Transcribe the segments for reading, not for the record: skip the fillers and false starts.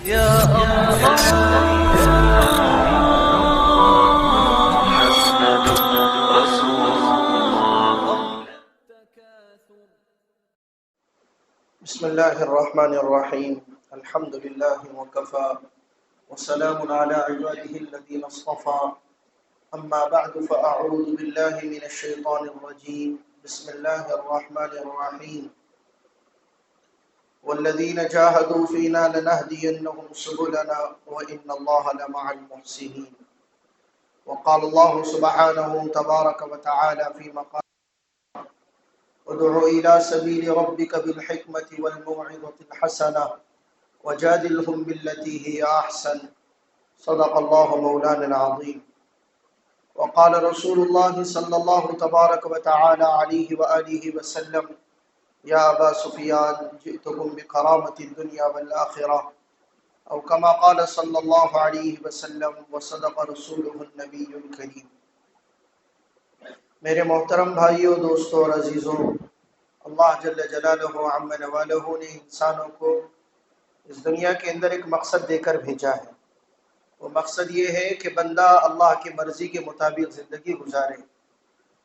يا الله محمد رسول الله. بسم الله الرحمن الرحيم. الحمد لله وكفى وسلام على عباده الذين اصطفى. أما بعد فأعوذ بالله من الشيطان الرجيم. بسم الله الرحمن الرحيم. والذين جاهدوا فينا لنهدينهم سبلنا وإن الله لمع المحسنين. وقال الله سبحانه تبارك وتعالى في مقام ادع إلى سبيل ربك بالحكمة والموعظة الحسنة وجادلهم بالتي هي أحسن. صدق الله مولانا العظيم. وقال رسول الله صلى الله تبارك وتعالى عليه وآله وسلم يا أبا سفيان جئتكم بكرامة الدنيا والآخرة أو كما قال صلى الله عليه وسلم وصدق رسوله النبي الكريم. میرے محترم بھائیوں، دوستوں اور عزیزوں، اللہ جل جلالہ عم نوالہ نے انسانوں کو اس دنیا کے اندر ایک مقصد دے کر بھیجا ہے. وہ مقصد یہ ہے کہ بندہ اللہ کی مرضی کے مطابق زندگی گزارے.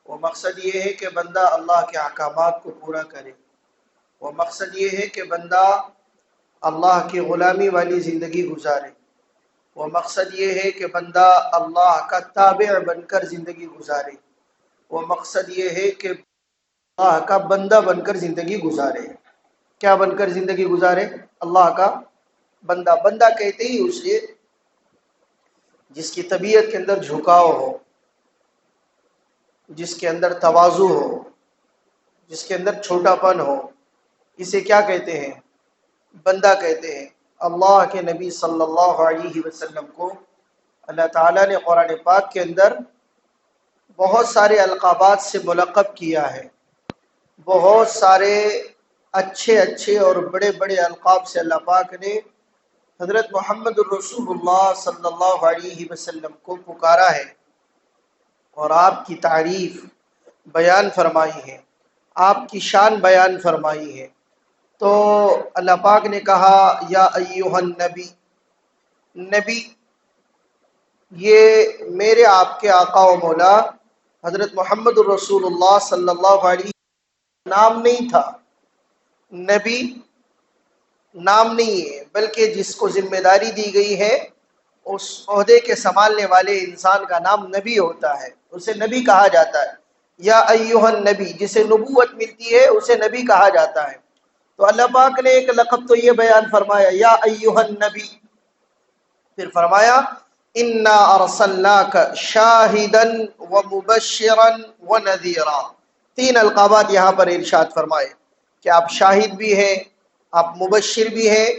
وہ مقصد یہ ہے کہ بندہ اللہ کے احکامات کو پورا کرے. وہ مقصد یہ ہے کہ بندہ اللہ کی غلامی والی زندگی گزارے. وہ مقصد یہ ہے کہ بندہ اللہ کا تابع بن کر زندگی گزارے. وہ مقصد یہ ہے کہ اللہ کا بندہ بن کر زندگی گزارے. کیا بن کر زندگی گزارے؟ اللہ کا بندہ. بندہ کہتے ہی اسے جس کی طبیعت کے اندر جھکاؤ ہو، جس کے اندر تواضع ہو، جس کے اندر چھوٹا پن ہو، اسے کیا کہتے ہیں؟ بندہ کہتے ہیں. اللہ کے نبی صلی اللہ علیہ وسلم کو اللہ تعالیٰ نے قرآن پاک کے اندر بہت سارے القابات سے ملقب کیا ہے. بہت سارے اچھے اچھے اور بڑے بڑے القاب سے اللہ پاک نے حضرت محمد الرسول اللہ صلی اللہ علیہ وسلم کو پکارا ہے اور آپ کی تعریف بیان فرمائی ہے، آپ کی شان بیان فرمائی ہے. تو اللہ پاک نے کہا یا ایھا النبی، نبی یہ میرے آپ کے آقا و مولا حضرت محمد الرسول اللہ صلی اللہ علیہ وسلم نام نہیں تھا. نبی نام نہیں ہے، بلکہ جس کو ذمہ داری دی گئی ہے اس عہدے کے سنبھالنے والے انسان کا نام نبی ہوتا ہے، اسے نبی کہا جاتا ہے. یا ایھا النبی، جسے نبوت ملتی ہے اسے نبی کہا جاتا ہے. تو اللہ پاک نے ایک لقب تو یہ بیان فرمایا یا ایھا النبی، پھر فرمایا انا ارسلناک شاہدا ومبشرا ونذیرا. 3 القابات یہاں پر ارشاد فرمائے کہ آپ شاہد بھی ہیں، آپ مبشر بھی ہیں،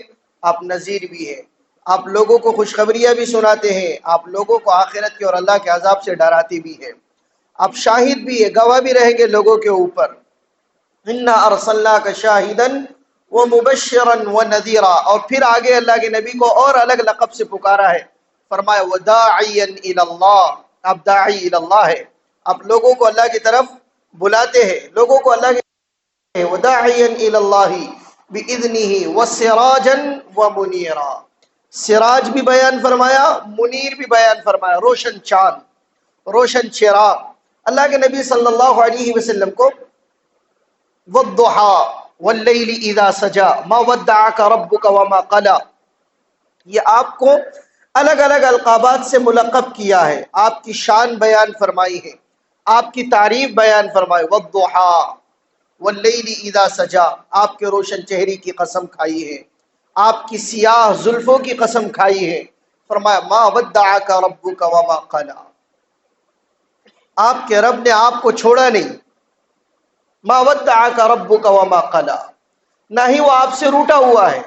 آپ نذیر بھی ہیں. آپ لوگوں کو خوشخبریاں بھی سناتے ہیں، آپ لوگوں کو آخرت کے اور اللہ کے عذاب سے ڈراتے بھی ہیں. آپ شاہد بھی ہیں، گواہ بھی رہیں گے لوگوں کے اوپر. انا ارسلناک شاہدا ومبشرا ونذیرا. اور پھر آگے اللہ کے نبی کو اور الگ لقب سے پکارا ہے، فرمایا وداعیا الی اللہ. آپ داعی الی اللہ ہے، آپ لوگوں کو اللہ کی طرف بلاتے ہیں، لوگوں کو اللہ کے وداعیا الی اللہ باذنہ وسراجا ومنیرا. سراج بھی بیان فرمایا، منیر بھی بیان فرمایا، روشن چاند، روشن چراغ. اللہ کے نبی صلی اللہ علیہ وسلم کو والضحى واللیل اذا سجا ما ودعک ربک وما قلی، یہ آپ کو الگ الگ القابات سے ملقب کیا ہے، آپ کی شان بیان فرمائی ہے، آپ کی تعریف بیان فرمائی. والضحى واللیل اذا سجا، آپ کے روشن چہری کی قسم کھائی ہے، آپ کی سیاہ زلفوں کی قسم کھائی ہے. فرمایا ما ودعک ربک وما قلی، آپ کے رب نے آپ کو چھوڑا نہیں. ما ودعک ربک وما قلی، نہ ہی وہ آپ سے روٹا ہوا ہے.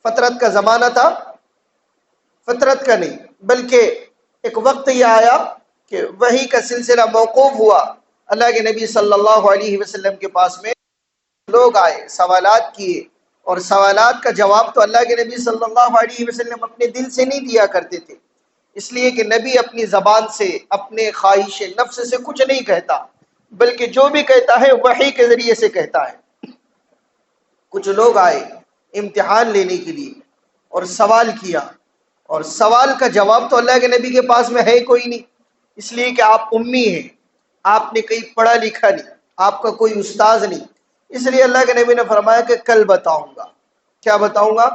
فطرت کا زمانہ تھا، فطرت کا نہیں، بلکہ ایک وقت یہ آیا کہ وحی کا سلسلہ موقوف ہوا. اللہ کے نبی صلی اللہ علیہ وسلم کے پاس میں لوگ آئے، سوالات کیے، اور سوالات کا جواب تو اللہ کے نبی صلی اللہ علیہ وسلم اپنے دل سے نہیں دیا کرتے تھے، اس لیے کہ نبی اپنی زبان سے، اپنے خواہش نفس سے کچھ نہیں کہتا، بلکہ جو بھی کہتا ہے وحی کے ذریعے سے کہتا ہے. کچھ لوگ آئے امتحان لینے کے لیے اور سوال کیا، اور سوال کا جواب تو اللہ کے نبی کے پاس میں ہے کوئی نہیں، اس لیے کہ آپ امی ہیں، آپ نے کہیں پڑھا لکھا نہیں، آپ کا کوئی استاذ نہیں، اس لیے اللہ کے نبی نے فرمایا کہ کل بتاؤں گا۔ کیا بتاؤں گا؟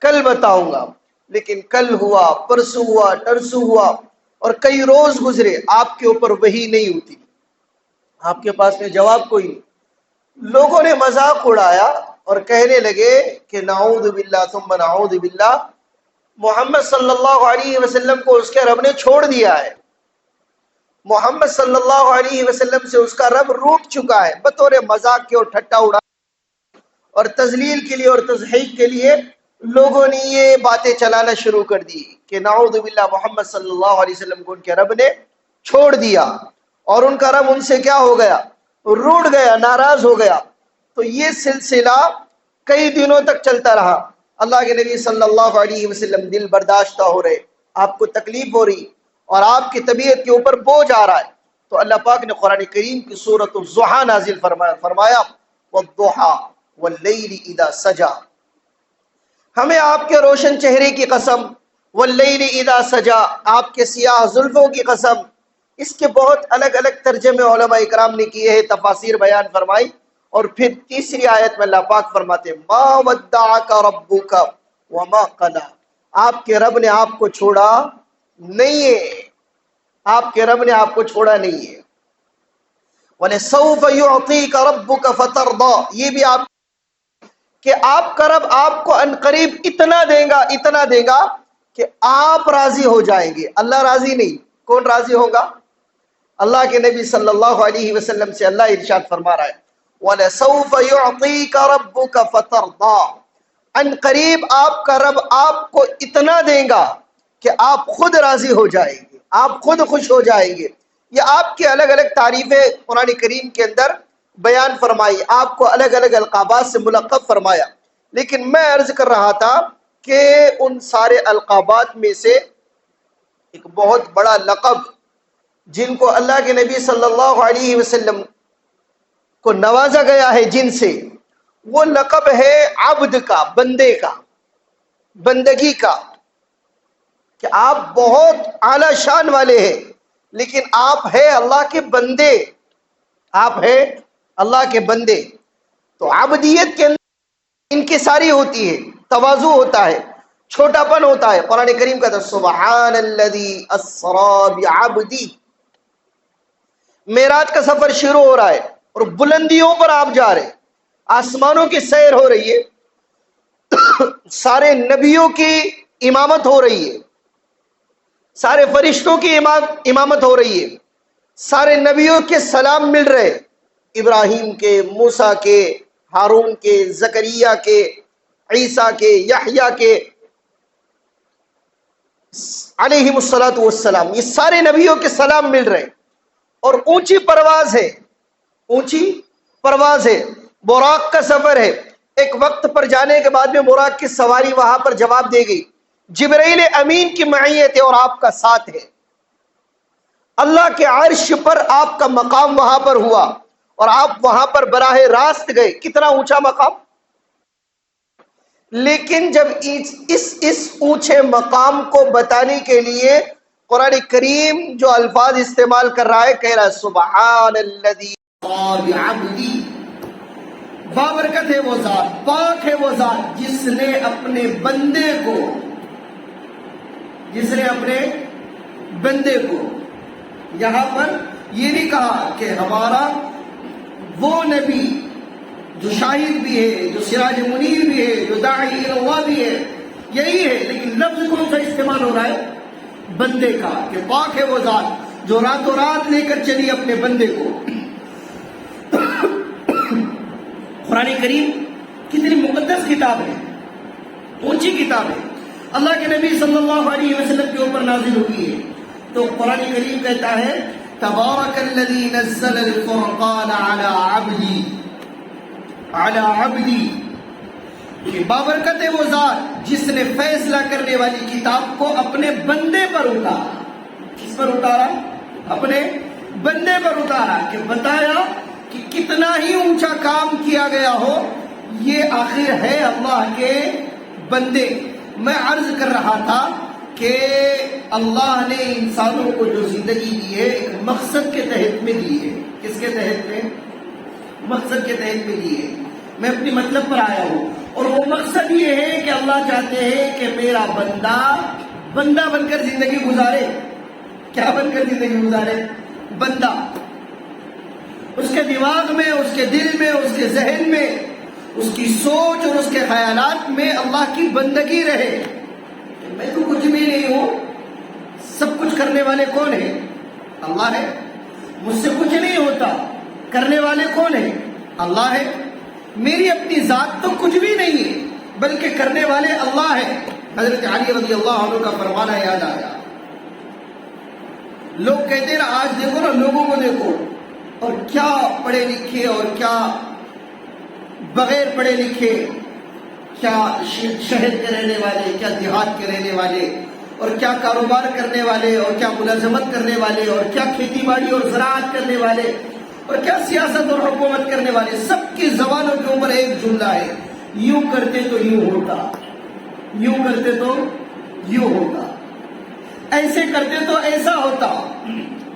کل بتاؤں گا۔ لیکن کل ہوا، پرسوں ہوا، ترسوں ہوا، اور کئی روز گزرے، آپ کے اوپر وحی نہیں ہوتی، آپ کے پاس میں جواب کوئی نہیں۔ لوگوں نے مذاق اڑایا اور کہنے لگے کہ نعوذ باللہ ثم نعوذ باللہ، محمد صلی اللہ علیہ وسلم کو اس کے رب نے چھوڑ دیا ہے، محمد صلی اللہ علیہ وسلم سے اس کا رب روٹ چکا ہے۔ بطور مذاق کے اور ٹھٹا اڑا اور تذلیل کے لیے اور تضحیق کے لیے لوگوں نے یہ باتیں چلانا شروع کر دی کہ نعوذ باللہ محمد صلی اللہ علیہ وسلم کو ان کے رب نے چھوڑ دیا، اور ان کا رب ان سے کیا ہو گیا؟ روٹ گیا، ناراض ہو گیا۔ تو یہ سلسلہ کئی دنوں تک چلتا رہا۔ اللہ کے نبی صلی اللہ علیہ وسلم دل برداشتہ ہو رہے، آپ کو تکلیف ہو رہی اور آپ کی طبیعت کے اوپر بوجھ آ رہا ہے، تو اللہ پاک نے قرآن کریم کی سورۃ الضحیٰ نازل فرمایا والضحیٰ واللیل اذا سجا، ہمیں آپ کے روشن چہرے کی قسم، واللیل اذا سجا، آپ کے سیاہ زلفوں کی قسم۔ اس کے بہت الگ الگ ترجمے علماء اکرام نے کیے ہیں، تفاسیر بیان فرمائی، اور پھر تیسری آیت میں اللہ پاک فرماتے ہیں ما ودعک ربک وما قلی، آپ کے رب نے آپ کو چھوڑا نہیں ہے، آپ کے رب نے آپ کو چھوڑا نہیں ہے۔ وَلَسَوْفَ يُعْطِيكَ رَبُّكَ فَتَرْضَى، یہ بھی آپ کہ آپ کا رب آپ کو عنقریب اتنا دے گا کہ آپ راضی ہو جائیں گے۔ اللہ راضی نہیں، کون راضی ہوگا؟ اللہ کے نبی صلی اللہ علیہ وسلم سے اللہ ارشاد فرما رہا ہے وَلَسَوْفَ يُعْطِيكَ رَبُّكَ فَتَرْضَى، عنقریب آپ کا رب آپ کو اتنا دے گا کہ آپ خود راضی ہو جائیں گے، آپ خود خوش ہو جائیں گے۔ یہ آپ کی الگ الگ تعریفیں قرآن کریم کے اندر بیان فرمائی، آپ کو الگ الگ القابات سے ملقب فرمایا، لیکن میں عرض کر رہا تھا کہ ان سارے القابات میں سے ایک بہت بڑا لقب جن کو اللہ کے نبی صلی اللہ علیہ وسلم کو نوازا گیا ہے جن سے، وہ لقب ہے عبد کا، بندے کا، بندگی کا، کہ آپ بہت اعلی شان والے ہیں، لیکن آپ ہیں اللہ کے بندے، آپ ہیں اللہ کے بندے۔ تو عبدیت کے اندر انکساری ہوتی ہے، تواضع ہوتا ہے، چھوٹا پن ہوتا ہے۔ قرآن کریم کا سبحان الذی اسری بعبدی، معراج کا سفر شروع ہو رہا ہے اور بلندیوں پر آپ جا رہے، آسمانوں کی سیر ہو رہی ہے، سارے نبیوں کی امامت ہو رہی ہے، سارے فرشتوں کی امامت ہو رہی ہے، سارے نبیوں کے سلام مل رہے، ابراہیم کے، موسیٰ کے، ہارون کے، زکریا کے، عیسیٰ کے، یحییٰ کے علیہم الصلاۃ والسلام، یہ سارے نبیوں کے سلام مل رہے، اور اونچی پرواز ہے، اونچی پرواز ہے، براق کا سفر ہے۔ ایک وقت پر جانے کے بعد میں براق کی سواری وہاں پر جواب دے گئی، جبرائیل امین کی معیت ہے اور آپ کا ساتھ ہے، اللہ کے عرش پر آپ کا مقام وہاں پر ہوا اور آپ وہاں پر براہ راست گئے، کتنا اونچا مقام۔ لیکن جب اس اونچے مقام کو بتانے کے لیے قرآن کریم جو الفاظ استعمال کر رہا ہے، کہہ رہا ہے سبحان الذی بعبدی، بابرکت ہے وہ ذات، پاک ہے وہ ذات جس نے اپنے بندے کو، جس نے اپنے بندے کو، یہاں پر یہ نہیں کہا کہ ہمارا وہ نبی جو شاہد بھی ہے، جو سراج منیر بھی ہے، جو داعی اللہ بھی ہے، یہی ہے، لیکن لفظ کون سا استعمال ہو رہا ہے؟ بندے کا، کہ پاک ہے وہ ذات جو راتوں رات لے کر چلی اپنے بندے کو۔ قرآن کریم کتنی مقدس کتاب ہے، اونچی کتاب ہے، اللہ کے نبی صلی اللہ علیہ وسلم کے اوپر نازل ہوئی ہے۔ تو قرآن کریم کہتا ہے تبارک الذی نزل الفرقان علی عبدی، کہ بابرکت ہے وہ ذات جس نے فیصلہ کرنے والی کتاب کو اپنے بندے پر اتارا۔ کس پر اتارا؟ اپنے بندے پر اتارا، کہ بتایا کہ کتنا ہی اونچا کام کیا گیا ہو، یہ آخر ہے اللہ کے بندے، میں عرض کر رہا تھا کہ اللہ نے انسانوں کو جو زندگی دی ہے ایک مقصد کے تحت میں دی ہے. کس کے تحت میں؟ مقصد کے تحت میں دی ہے. میں اپنی مطلب پر آیا ہوں اور وہ مقصد یہ ہے کہ اللہ چاہتے ہیں کہ میرا بندہ بن کر زندگی گزارے. کیا بن کر زندگی گزارے؟ بندہ. اس کے دماغ میں، اس کے دل میں، اس کے ذہن میں، اس کی سوچ اور اس کے خیالات میں اللہ کی بندگی رہے. میں تو کچھ بھی نہیں ہوں، سب کچھ کرنے والے کون ہیں؟ اللہ ہے. مجھ سے کچھ نہیں ہوتا، کرنے والے کون ہیں؟ اللہ ہے. میری اپنی ذات تو کچھ بھی نہیں ہے بلکہ کرنے والے اللہ ہے. حضرت علی رضی اللہ عنہ کا فرمانا یاد آیا. لوگ کہتے ہیں نا، آج دیکھو نا لوگوں کو دیکھو، اور کیا پڑھے لکھے اور کیا بغیر پڑھے لکھے، کیا شہر کے رہنے والے، کیا دیہات کے رہنے والے، اور کیا کاروبار کرنے والے، اور کیا ملازمت کرنے والے، اور کیا کھیتی باڑی اور زراعت کرنے والے، اور کیا سیاست اور حکومت کرنے والے، سب کی زبانوں کے اوپر ایک جملہ ہے: یوں کرتے تو یوں ہوتا، یوں کرتے تو یوں ہوتا، ایسے کرتے تو ایسا ہوتا.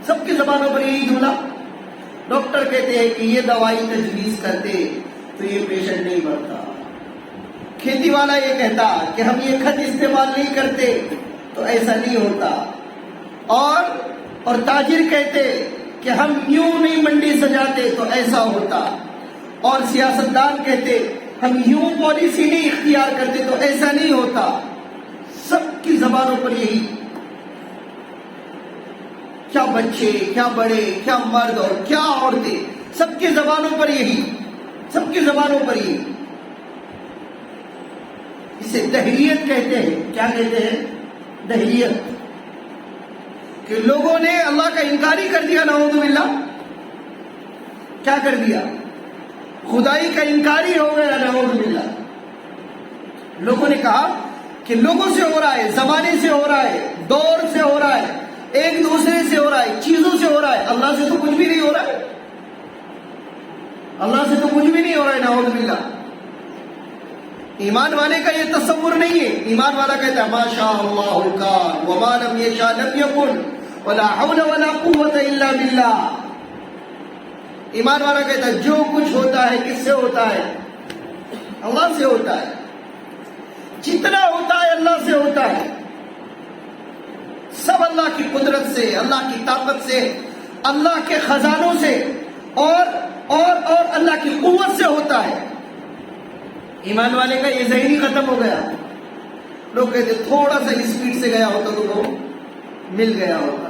سب کی زبانوں پر یہی جملہ. ڈاکٹر کہتے ہیں کہ یہ دوائی تجویز کرتے تو یہ پیشنٹ نہیں مرتا. کھیتی والا یہ کہتا کہ ہم یہ کھاد استعمال نہیں کرتے تو ایسا نہیں ہوتا. اور تاجر کہتے کہ ہم یوں نہیں منڈی سجاتے تو ایسا ہوتا. اور سیاستدان کہتے ہم یوں پالیسی نہیں اختیار کرتے تو ایسا نہیں ہوتا. سب کی زبانوں پر یہی. کیا بچے، کیا بڑے، کیا مرد اور کیا عورتیں، سب کی زبانوں پر یہی، سب کی زبانوں پر یہی. اسے دہریت کہتے ہیں. کیا کہتے ہیں؟ دہریت. کہ لوگوں نے اللہ کا انکار ہی کر دیا، نعوذ باللہ. کیا کر دیا؟ خدائی کا انکار ہی ہو گیا، نعوذ باللہ. لوگوں نے کہا کہ لوگوں سے ہو رہا ہے، زمانے سے ہو رہا ہے، دور سے ہو رہا ہے، ایک دوسرے سے ہو رہا ہے، چیزوں سے ہو رہا ہے، اللہ سے تو کچھ بھی نہیں ہو رہا ہے. اللہ سے تو کچھ بھی نہیں ہو رہا ہے، نعوذ باللہ. ایمان والے کا یہ تصور نہیں ہے. ایمان والا کہتا ہے ما شاء اللہ کان وما لم یشاء لم یکن ولا حول ولا قوت الا باللہ. ایمان والا کہتا ہے جو کچھ ہوتا ہے کس سے ہوتا ہے؟ اللہ سے ہوتا ہے. جتنا ہوتا ہے اللہ سے ہوتا ہے. سب اللہ کی قدرت سے، اللہ کی طاقت سے، اللہ کے خزانوں سے اور اللہ کی قوت سے ہوتا ہے. ایمان والے کا یہ ذہنی ختم ہو گیا. لوگ کہتے تھوڑا سا اسپیڈ سے گیا ہوتا تو وہ مل گیا ہوتا.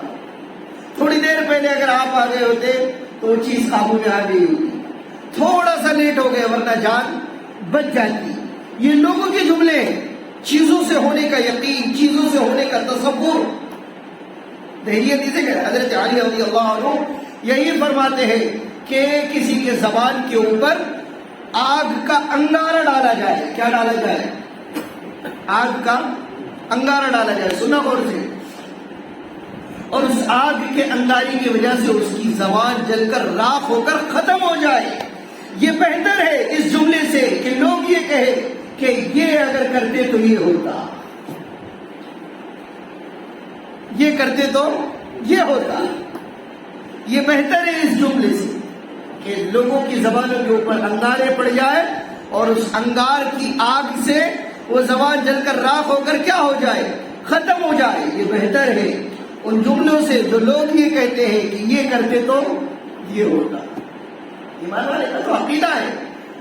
تھوڑی دیر پہلے اگر آپ آ گئے ہوتے تو وہ چیز قابو میں آ گئی ہوتی. تھوڑا سا لیٹ ہو گئے ورنہ جان بچ جاتی. یہ لوگوں کے جملے ہیں. چیزوں سے ہونے کا یقین، چیزوں سے ہونے کا تصور. دہریت اسے کہ حضرت علی رضی اللہ عنہ یہی فرماتے ہیں کہ کسی کے زبان کے اوپر آگ کا انگارہ ڈالا جائے. کیا ڈالا جائے؟ آگ کا انگارہ ڈالا جائے. سنا غور سے. اور اس آگ کے انگاری کی وجہ سے اس کی زبان جل کر راکھ ہو کر ختم ہو جائے. یہ بہتر ہے اس جملے سے کہ لوگ یہ کہے کہ یہ اگر کرتے تو یہ ہوتا، یہ کرتے تو یہ ہوتا. یہ بہتر ہے اس جملے سے کہ لوگوں کی زبانوں کے اوپر انگارے پڑ جائے اور اس انگار کی آگ سے وہ زبان جل کر راکھ ہو کر کیا ہو جائے؟ ختم ہو جائے. یہ بہتر ہے ان جملوں سے جو لوگ یہ کہتے ہیں کہ یہ کرتے تو یہ ہوتا. ایمان والے کا تو عقیدہ ہے.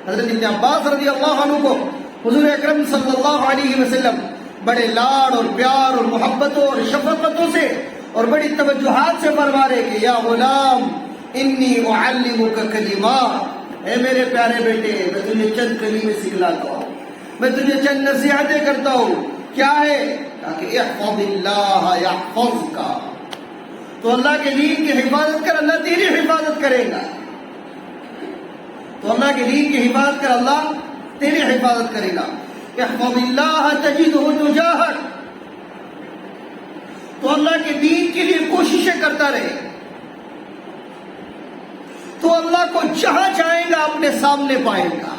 حضرت ابن عباس رضی اللہ عنہ کو حضور اکرم صلی اللہ علیہ وسلم بڑے لاڑ اور پیار اور محبتوں اور شفقتوں سے اور بڑی توجہات سے فرما رہے کہ یا غلام انی اعلمک کلمات، اے میرے پیارے بیٹے میں تجھے چند کلمے سکھلاتا ہوں، میں تجھے چند نصیحتیں کرتا ہوں. کیا ہے؟ کہ احفظ اللہ یحفظک. تو اللہ کے دین کی حفاظت کر، اللہ تیری حفاظت کرے گا. تو اللہ کے دین کی حفاظت کر، اللہ تیری حفاظت کرے گا. احفظ اللہ تجدہ تجاہک. تو اللہ کے دین کے لیے کوششیں کرتا رہے تو اللہ کو جہاں چاہے گا اپنے سامنے پائے گا.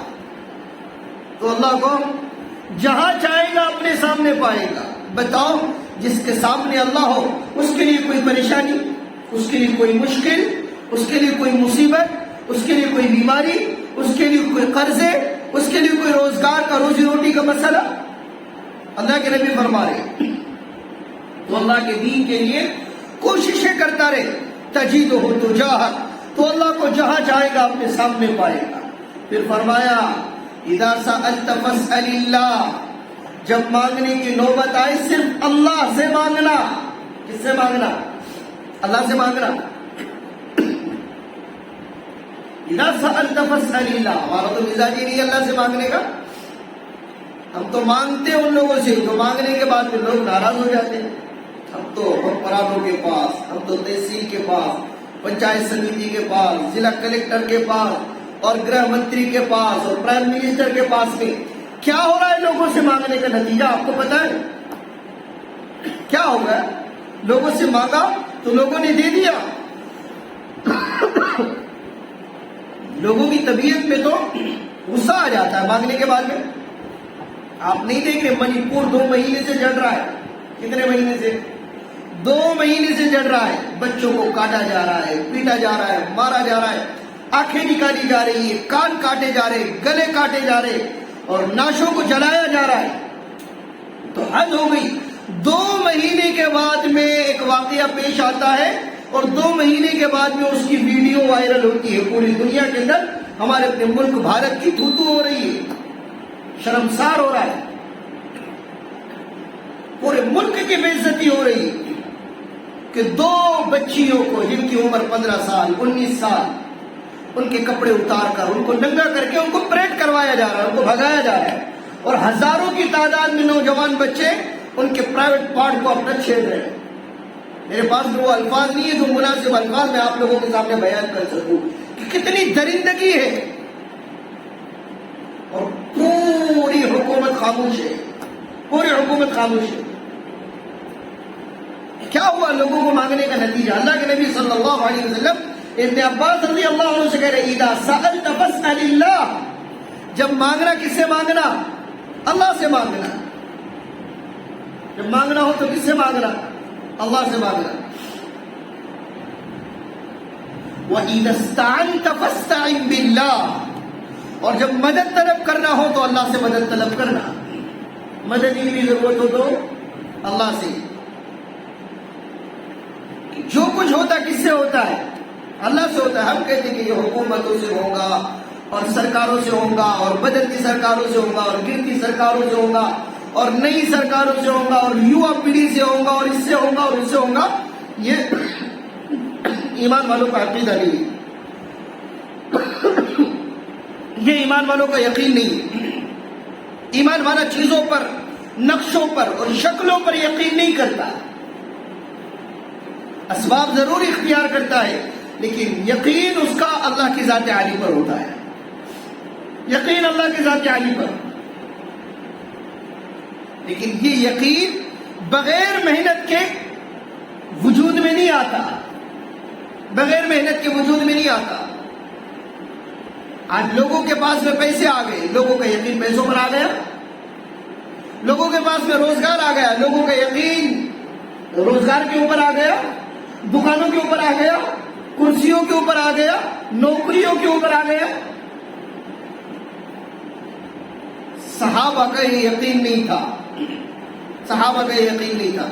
تو اللہ کو جہاں چاہے گا اپنے سامنے پائے گا۔ بتاؤ، جس کے سامنے اللہ ہو اس کے لیے کوئی پریشانی، اس کے لیے کوئی مشکل، اس کے لیے کوئی مصیبت، اس کے لیے کوئی بیماری، اس کے لیے کوئی قرضے، اس کے لیے کوئی روزگار کا روزی روٹی کا مسئلہ؟ اللہ کے نبی فرما رہے تو اللہ کے دین کے لیے کوششیں کرتا رہے، تجیدہ تجاہک، تو اللہ کو جہاں چاہے گا اپنے سامنے پائے گا۔ پھر فرمایا اذا سألت فاسأل اللہ، جب مانگنے کی نوبت آئے صرف اللہ سے مانگنا۔ کس سے مانگنا؟ اللہ سے مانگنا۔ اذا سألت فاسأل اللہ، ہمارا تو مزاج ہی نہیں اللہ سے مانگنے کا۔ ہم تو مانگتے ان لوگوں سے جو مانگنے کے بعد پھر لوگ ناراض ہو جاتے ہیں۔ ہم تو حکمرانوں کے پاس، ہم تو تحصیل کے پاس، پنچایت سمیتی کے پاس، ضلع کلیکٹر کے پاس اور گرہ منتری کے پاس اور پرائم منسٹر کے پاس میں کیا ہو رہا ہے لوگوں سے مانگنے کا نتیجہ آپ کو پتا ہے؟ کیا ہو رہا ہے؟ لوگوں سے مانگا تو لوگوں نے دے دیا۔ لوگوں کی طبیعت میں تو غصہ آ جاتا ہے مانگنے کے بعد میں۔ آپ نہیں دیکھ رہے منی پور 2 مہینے سے جڑ رہا ہے۔ کتنے مہینے سے؟ 2 مہینے سے جڑ رہا ہے۔ بچوں کو کاٹا جا رہا ہے، پیٹا جا رہا ہے، مارا جا رہا ہے، آنکھیں نکالی جا رہی ہے، کان کاٹے جا رہے، گلے کاٹے جا رہے اور ناشوں کو جلایا جا رہا ہے۔ تو حد ہو گئی۔ 2 مہینے کے بعد میں ایک واقعہ پیش آتا ہے اور 2 مہینے کے بعد میں اس کی ویڈیو وائرل ہوتی ہے پوری دنیا کے اندر۔ ہمارے اپنے ملک بھارت کی تھو ہو رہی ہے، شرمسار ہو رہا ہے، پورے ملک کی بے عزتی ہو رہی ہے کہ 2 بچیوں کو جن کی عمر 15 سال 19 سال ان کے کپڑے اتار کر ان کو ننگا کر کے ان کو پریڈ کروایا جا رہا ہے، ان کو بھگایا جا رہا ہے اور ہزاروں کی تعداد میں نوجوان بچے ان کے پرائیویٹ پارٹ کو اپنا چھیڑ رہے ہیں۔ میرے پاس وہ الفاظ نہیں ہے جو مناسب الفاظ میں آپ لوگوں کے سامنے بیان کر سکوں کہ کتنی درندگی ہے، اور پوری حکومت خاموش ہے، پوری حکومت خاموش ہے۔ کیا ہوا لوگوں کو مانگنے کا نتیجہ؟ اللہ کے نبی صلی اللہ علیہ وسلم ابن عباس رضی اللہ عنہ سے کہہ رہے اذا سألت فاسأل اللہ، جب مانگنا کس سے مانگنا؟ اللہ سے مانگنا۔ جب مانگنا ہو تو کس سے مانگنا؟ اللہ سے مانگنا۔ وَإِذَا اسْتَعَنْتَ فَاسْتَعِنْ بِاللَّهِ، اور جب مدد طلب کرنا ہو تو اللہ سے مدد طلب کرنا۔ مدد کی بھی ضرورت ہو تو اللہ سے۔ جو کچھ ہوتا کس سے ہوتا ہے؟ اللہ سے ہوتا ہے۔ ہم کہتے ہیں کہ یہ حکومتوں سے ہوگا اور سرکاروں سے ہوگا اور بدلتی سرکاروں سے ہوگا اور گرتی سرکاروں سے ہوگا اور نئی سرکاروں سے ہوگا اور یووا پیڑھی سے ہوگا اور اس سے ہوگا اور اس سے ہوگا۔ یہ ایمان والوں کا عقیدہ نہیں ہے، یہ ایمان والوں کا یقین نہیں۔ ایمان والا چیزوں پر، نقشوں پر اور شکلوں پر یقین نہیں کرتا۔ اسباب ضرور اختیار کرتا ہے لیکن یقین اس کا اللہ کی ذات عالی پر ہوتا ہے، یقین اللہ کی ذات عالی پر۔ لیکن یہ یقین بغیر محنت کے وجود میں نہیں آتا، بغیر محنت کے وجود میں نہیں آتا۔ آج لوگوں کے پاس میں پیسے آ گئے، لوگوں کا یقین پیسوں پر آ گیا۔ لوگوں کے پاس میں روزگار آ گیا، لوگوں کا یقین روزگار کے اوپر آ گیا، دکانوں کے اوپر آ گیا، کرسیوں کے اوپر آ گیا، نوکریوں کے اوپر آ گیا۔ صحابہ کا یہ یقین نہیں تھا، صحابہ کا یہ یقین نہیں تھا۔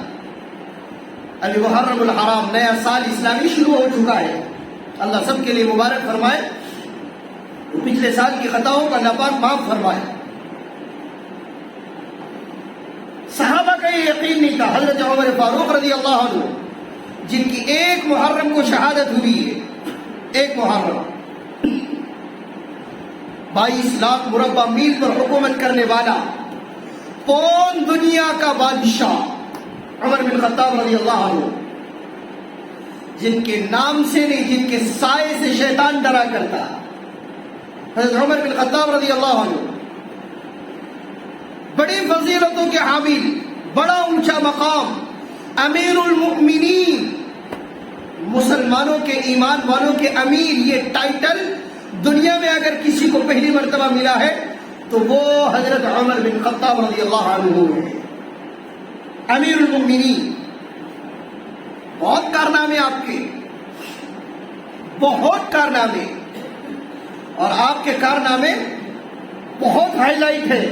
ابھی محرم الحرام نیا سال اسلامی شروع ہو چکا ہے، اللہ سب کے لیے مبارک فرمائے، پچھلے سال کی خطاؤں کا اللہ پاک معاف فرمائے۔ صحابہ کا یہ یقین نہیں تھا۔ حضرت عمر فاروق رضی اللہ عنہ جن کی 1 محرم کو شہادت ہوئی ہے، 1 محرم، 22 لاکھ مربع میل پر حکومت کرنے والا پون دنیا کا بادشاہ عمر بن خطاب رضی اللہ عنہ، جن کے نام سے نہیں جن کے سائے سے شیطان ڈرا کرتا، حضرت عمر بن خطاب رضی اللہ عنہ بڑی فضیلتوں کے حامل، بڑا اونچا مقام، امیر المؤمنین، مسلمانوں کے، ایمان والوں کے امیر، یہ ٹائٹل دنیا میں اگر کسی کو پہلی مرتبہ ملا ہے تو وہ حضرت عمر بن خطاب رضی اللہ عنہ ہے، امیر المؤمنین۔ بہت کارنامے آپ کے، بہت کارنامے، اور آپ کے کارنامے بہت ہائی لائٹ ہے۔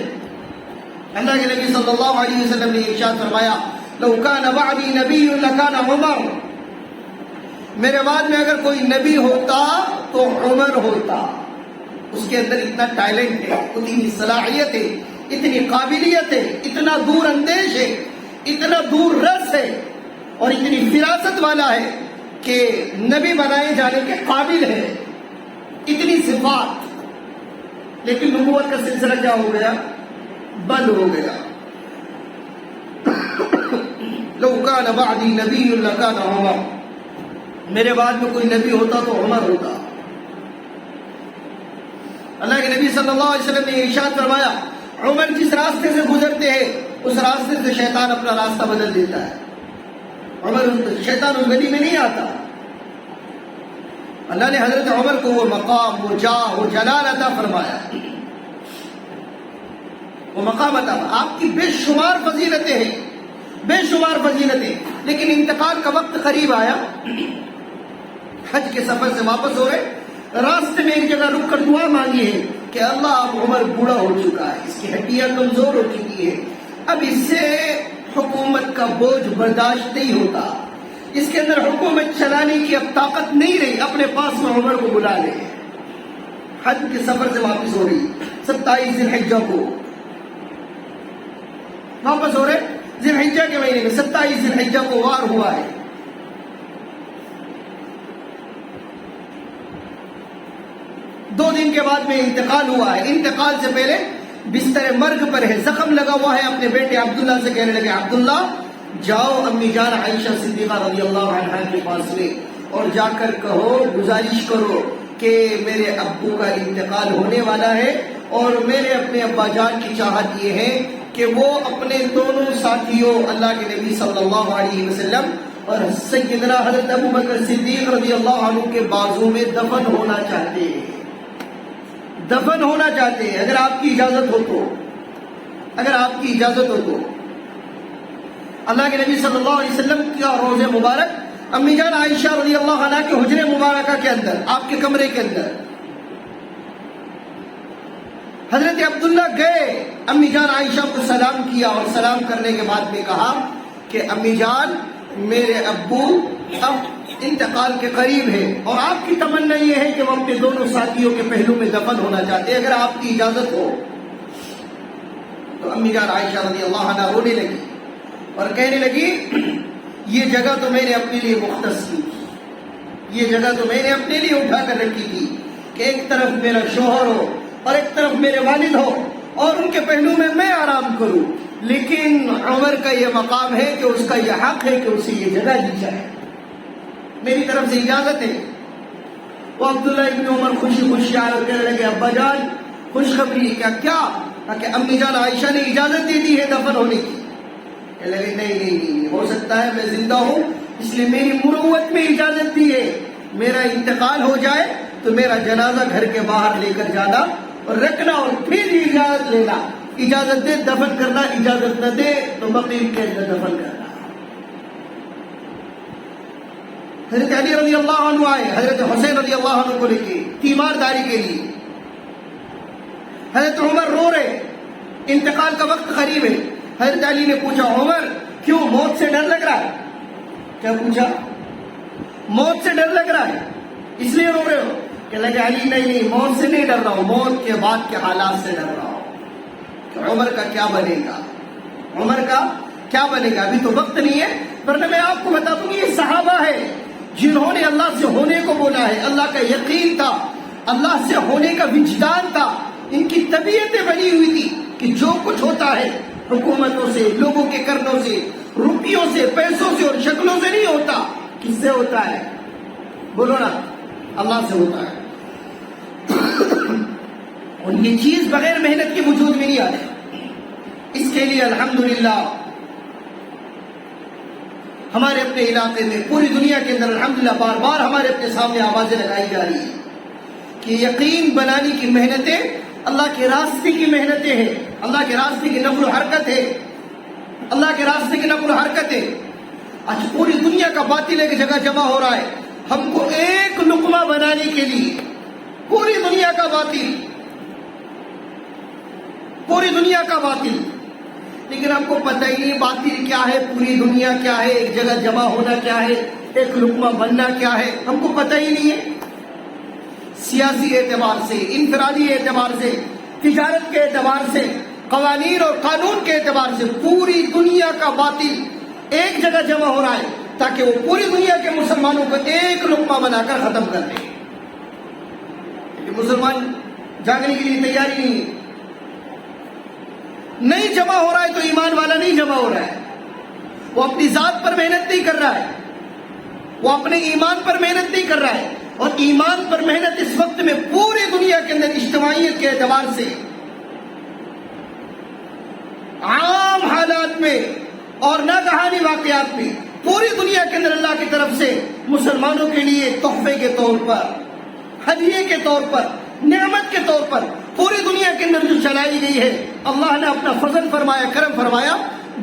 اللہ کے نبی صلی اللہ علیہ وسلم نے ارشاد فرمایا لو کان بعدی نبی لکان عمر، میرے بعد میں اگر کوئی نبی ہوتا تو عمر ہوتا۔ اس کے اندر اتنا ٹیلنٹ ہے، اتنی صلاحیت ہے، اتنی قابلیت ہے، اتنا دور اندیش ہے، اتنا دور رس ہے، اور اتنی فراست والا ہے کہ نبی بنائے جانے کے قابل ہے، اتنی صفات۔ لیکن نبوت کا سلسلہ کیا ہو گیا؟ بند ہو گیا۔ لو کان بعدی نبی لکان عمر، میرے بعد میں کوئی نبی ہوتا تو عمر ہوتا۔ اللہ کے نبی صلی اللہ علیہ وسلم نے ارشاد فرمایا عمر جس راستے سے گزرتے ہیں اس راستے سے شیطان اپنا راستہ بدل دیتا ہے۔ عمر شیطان اس گلی میں نہیں آتا۔ اللہ نے حضرت عمر کو وہ مقام، وہ جاہ، وہ جلال عطا فرمایا، وہ مقام عطا۔ آپ کی بے شمار فضیلتیں ہیں، بے شمار فضیلتیں، لیکن انتقال کا وقت قریب آیا۔ حج کے سفر سے واپس ہو رہے، راستے میں ایک جگہ رک کر دعا مانگی ہے کہ اللہ اب عمر بوڑھا ہو چکا ہے، اس کی ہڈیاں کمزور ہو چکی ہے، اب اس سے حکومت کا بوجھ برداشت نہیں ہوتا، اس کے اندر حکومت چلانے کی اب طاقت نہیں رہی، اپنے پاس میں عمر کو بلا لے۔ حج کے سفر سے واپس ہو رہی، 27 ذی الحجہ کو واپس ہو رہے، ذی الحجہ کے مہینے میں 27 ذی الحجہ کو وار ہوا ہے۔ دو دن کے بعد میں انتقال ہوا ہے۔ انتقال سے پہلے بستر مرگ پر ہے، زخم لگا ہوا ہے، اپنے بیٹے عبداللہ سے کہنے لگے عبداللہ جاؤ امی جان عائشہ صدیقہ رضی اللہ عنہا کے پاس میں اور جا کر کہو، گزارش کرو کہ میرے ابو کا انتقال ہونے والا ہے، اور میرے اپنے ابا جان کی چاہت یہ ہے کہ وہ اپنے دونوں ساتھیوں اللہ کے نبی صلی اللہ علیہ وسلم اور سیدنا حضرت ابو بکر صدیق رضی اللہ عنہ کے بازو میں دفن ہونا چاہتے ہیں، دفن ہونا چاہتے ہیں، اگر آپ کی اجازت ہو تو، اگر آپ کی اجازت ہو تو۔ اللہ کے نبی صلی اللہ علیہ وسلم کا روضہ مبارک امی جان عائشہ رضی اللہ عنہ کے حجرے مبارکہ کے اندر، آپ کے کمرے کے اندر۔ حضرت عبداللہ گئے، امی جان عائشہ کو سلام کیا، اور سلام کرنے کے بعد میں کہا کہ امی جان میرے ابو اب انتقال کے قریب ہے، اور آپ کی تمنا یہ ہے کہ وہ اپنے دونوں ساتھیوں کے پہلو میں دفن ہونا چاہتے ہیں، اگر آپ کی اجازت ہو تو۔ امی جان عائشہ رضی اللہ عنہ رونے لگی اور کہنے لگی یہ جگہ تو میں نے اپنے لیے مختص کی تھی، یہ جگہ تو میں نے اپنے لیے اٹھا کر رکھی تھی کہ ایک طرف میرا شوہر ہو اور ایک طرف میرے والد ہو، اور ان کے پہلو میں آرام کروں، لیکن عمر کا یہ مقام ہے کہ اس کا یہ حق ہے کہ اسے یہ جگہ دی جائے، میری طرف سے اجازت ہے۔ وہ عبداللہ ابن عمر خوشی خوشی آ کر کہنے لگے ابا جان خوشخبری کیا؟ کہ امی جان عائشہ نے اجازت دے دی ہے دفن ہونے کی۔ کہنے لگے نہیں، ہو سکتا ہے میں زندہ ہوں، اس لیے میری مروت میں اجازت دی ہے، میرا انتقال ہو جائے تو میرا جنازہ گھر کے باہر لے کر جانا اور رکھنا، اور پھر اجازت لینا، اجازت دے دفن کرنا، اجازت نہ دے تو بقیع کے اندر دفن کرنا۔ حضرت علی رضی اللہ عنہ آئے حضرت حسین رضی اللہ عنہ کو لے کے تیمارداری کے لیے۔ حضرت عمر رو رہے، انتقال کا وقت قریب ہے۔ حضرت علی نے پوچھا عمر کیوں، موت سے ڈر لگ رہا ہے؟ کیا پوچھا؟ موت سے ڈر لگ رہا ہے اس لیے رو رہے ہو؟ کہ لگے علی نہیں، موت سے نہیں ڈر رہا ہوں، موت کے بعد کے حالات سے ڈر رہا ہوں کہ عمر کا کیا بنے گا، عمر کا کیا بنے گا، ابھی تو وقت نہیں ہے۔ ورنہ میں آپ کو بتا دوں یہ صحابہ ہے جنہوں نے اللہ سے ہونے کو بولا ہے، اللہ کا یقین تھا، اللہ سے ہونے کا وجدان تھا، ان کی طبیعتیں بنی ہوئی تھی کہ جو کچھ ہوتا ہے حکومتوں سے، لوگوں کے کرنوں سے، روپیوں سے، پیسوں سے اور شکلوں سے نہیں ہوتا، کس سے ہوتا ہے؟ بولو نا، اللہ سے ہوتا ہے۔ اور یہ چیز بغیر محنت کے وجود میں نہیں آتی۔ اس کے لیے الحمدللہ ہمارے اپنے علاقے میں، پوری دنیا کے اندر الحمدللہ بار بار ہمارے اپنے سامنے آوازیں لگائی جا رہی ہیں کہ یقین بنانے کی محنتیں اللہ کے راستے کی محنتیں ہیں، اللہ کے راستے کی نقل و حرکت ہے، اللہ کے راستے کی نقل و حرکت ہے۔ آج پوری دنیا کا باطل ایک جگہ جمع ہو رہا ہے ہم کو ایک لقمہ بنانے کے لیے، پوری دنیا کا باطل، پوری دنیا کا باطل، لیکن ہم کو پتہ ہی نہیں باطل کیا ہے، پوری دنیا کیا ہے، ایک جگہ جمع ہونا کیا ہے، ایک لقمہ بننا کیا ہے، ہم کو پتہ ہی نہیں ہے۔ سیاسی اعتبار سے، انفرادی اعتبار سے، تجارت کے اعتبار سے، قوانین اور قانون کے اعتبار سے پوری دنیا کا باطل ایک جگہ جمع ہو رہا ہے تاکہ وہ پوری دنیا کے مسلمانوں کو ایک لقمہ بنا کر ختم کر دے۔ لیکن مسلمان جاگنے کے لیے تیاری نہیں جمع ہو رہا ہے، تو ایمان والا نہیں جمع ہو رہا ہے، وہ اپنی ذات پر محنت نہیں کر رہا ہے، وہ اپنے ایمان پر محنت نہیں کر رہا ہے۔ اور ایمان پر محنت اس وقت میں پوری دنیا کے اندر اجتماعیت کے اعتبار سے، عام حالات میں اور ناگہانی واقعات میں پوری دنیا کے اندر اللہ کی طرف سے مسلمانوں کے لیے تحفے کے طور پر، ہدیے کے طور پر، نعمت کے طور پر پوری دنیا کے اندر جو چلائی گئی ہے، اللہ نے اپنا فضل فرمایا، کرم فرمایا،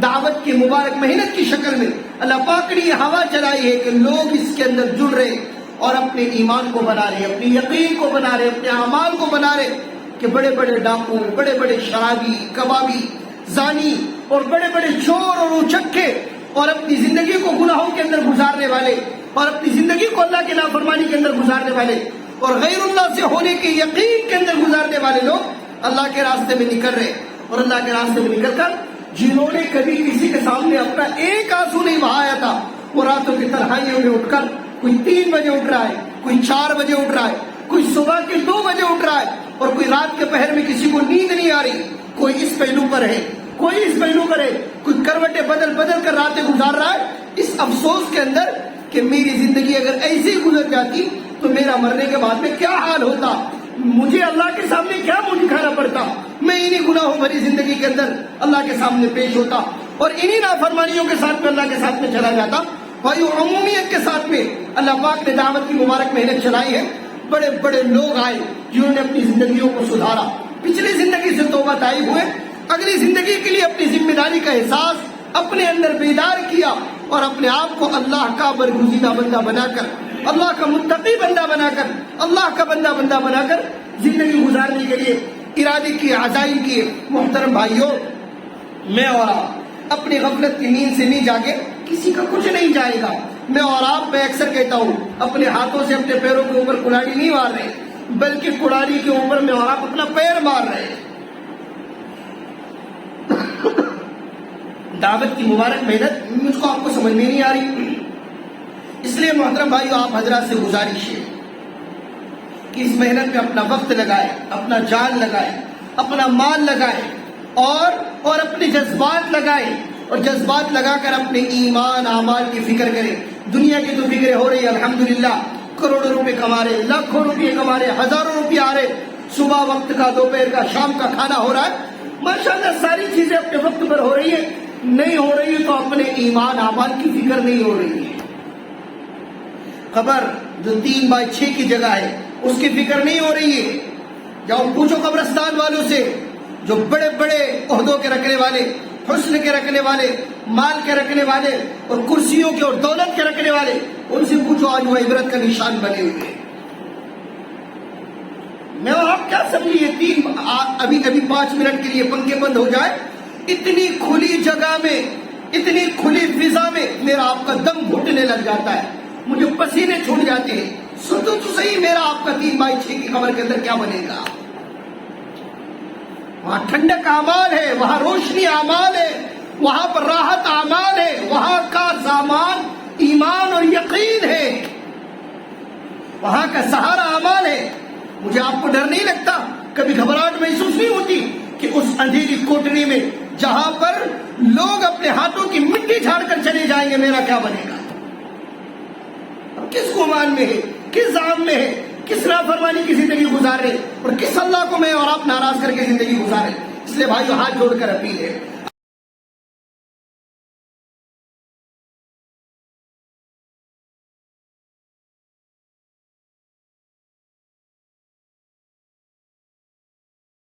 دعوت کی مبارک محنت کی شکل میں اللہ پاک نے یہ ہوا چلائی ہے کہ لوگ اس کے اندر جڑ رہے اور اپنے ایمان کو بنا رہے، اپنی یقین کو بنا رہے، اپنے اعمال کو بنا رہے، کہ بڑے بڑے ڈاکو، بڑے بڑے شرابی، کبابی، زانی اور بڑے بڑے چور اور اچکے اور اپنی زندگی کو گناہوں کے اندر گزارنے والے اور اپنی زندگی کو اللہ کی نافرمانی کے اندر گزارنے والے اور غیر اللہ سے ہونے کے یقین کے اندر گزارنے والے لوگ اللہ کے راستے میں نکل رہے، اور اللہ کے راستے میں نکل کر جنہوں نے کبھی کسی کے سامنے اپنا ایک آنسو نہیں بہایا تھا، وہ راتوں کی تنہائیوں میں اٹھ کر کوئی 3 بجے اٹھ رہا ہے، کوئی 4 بجے اٹھ رہا ہے، کوئی صبح کے 2 بجے اٹھ رہا ہے، اور کوئی رات کے پہر میں کسی کو نیند نہیں آ رہی، کوئی اس پہلو پر ہے، کوئی اس پہلو پر ہے، کوئی کروٹیں بدل بدل کر راتیں گزار رہا ہے اس افسوس کے اندر کہ میری زندگی اگر ایسی گزر جاتی تو میرا مرنے کے بعد میں کیا حال ہوتا، مجھے اللہ کے سامنے کیا منہ دکھانا پڑتا، میں انہی گناہوں بھری زندگی کے اندر اللہ کے سامنے پیش ہوتا اور انہی نافرمانیوں کے ساتھ میں اللہ کے ساتھ میں چلا جاتا۔ بھائی عمومیت کے ساتھ میں اللہ پاک نے دعوت کی مبارک محنت چلائی ہے، بڑے بڑے لوگ آئے جنہوں نے اپنی زندگیوں کو سدھارا، پچھلی زندگی سے توبہ طائب ہوئے، اگلی زندگی کے لیے اپنی ذمہ داری کا احساس اپنے اندر بیدار کیا اور اپنے آپ کو اللہ کا برگزیدہ بندہ بنا کر، اللہ کا متقی بندہ بنا کر، اللہ کا بندہ بنا کر زندگی گزارنے کے لیے ارادے کیے، عزائم کیے۔ محترم بھائیوں، میں اور آپ اپنی غفلت کی نیند سے نہیں جاگے، کسی کا کچھ نہیں جائے گا۔ میں اور آپ، میں اکثر کہتا ہوں، اپنے ہاتھوں سے اپنے پیروں کے اوپر کلاڑی نہیں مار رہے، بلکہ کلاڑی کے اوپر میں اور آپ اپنا پیر مار رہے ہیں۔ دعوت کی مبارک محنت مجھ کو آپ کو سمجھ میں نہیں آ رہی، اس لیے محترم بھائیو آپ حضرات سے گزارش ہے کہ اس محنت میں اپنا وقت لگائے، اپنا جان لگائے، اپنا مال لگائے اور اپنے جذبات لگائے، اور جذبات لگا کر اپنے ایمان اعمال کی فکر کرے۔ دنیا کی تو فکریں ہو رہی ہے الحمدللہ، کروڑوں روپے کما رہے، لاکھوں روپے کما رہے، ہزاروں روپے آ رہے، صبح وقت کا، دوپہر کا، شام کا کھانا ہو رہا ہے، ماشاءاللہ ساری چیزیں اپنے وقت پر ہو رہی ہے۔ نہیں ہو رہی ہے تو اپنے ایمان اعمال کی فکر نہیں ہو رہی ہے۔ قبر جو 3x6 کی جگہ ہے اس کی فکر نہیں ہو رہی ہے۔ جاؤ پوچھو قبرستان والوں سے جو بڑے بڑے عہدوں کے رکھنے والے، حسن کے رکھنے والے، مال کے رکھنے والے اور کرسیوں کے اور دولت کے رکھنے والے، ان سے پوچھو آج وہ عبرت کا نشان بنے ہوئے۔ میں اور آپ کیا سمجھیے، ابھی 5 منٹ کے لیے پنکھے بند ہو جائے، اتنی کھلی جگہ میں، اتنی کھلی فضا میں میرا آپ کا دم گھٹنے لگ جاتا ہے، مجھے پسینے چھوٹ جاتے ہیں۔ سنو تو صحیح، میرا آپ کا 3x6 کی قبر کے اندر کیا بنے گا؟ وہاں ٹھنڈک اعمال ہے، وہاں روشنی اعمال ہے، وہاں پر راحت اعمال ہے، وہاں کا سامان ایمان اور یقین ہے، وہاں کا سہارا اعمال ہے۔ مجھے آپ کو ڈر نہیں لگتا، کبھی گھبراہٹ محسوس نہیں ہوتی کہ اس اندھیری کوٹری میں جہاں پر لوگ اپنے ہاتھوں کی مٹی جھاڑ کر چلے جائیں گے، میرا کیا بنے گا؟ کس گمان میں ہے، کس ذام میں ہے، کس نافرمانی کی زندگی گزار رہے اور کس اللہ کو میں اور آپ ناراض کر کے زندگی گزارے۔ اس لیے بھائیو ہاتھ جوڑ کر اپیل ہے،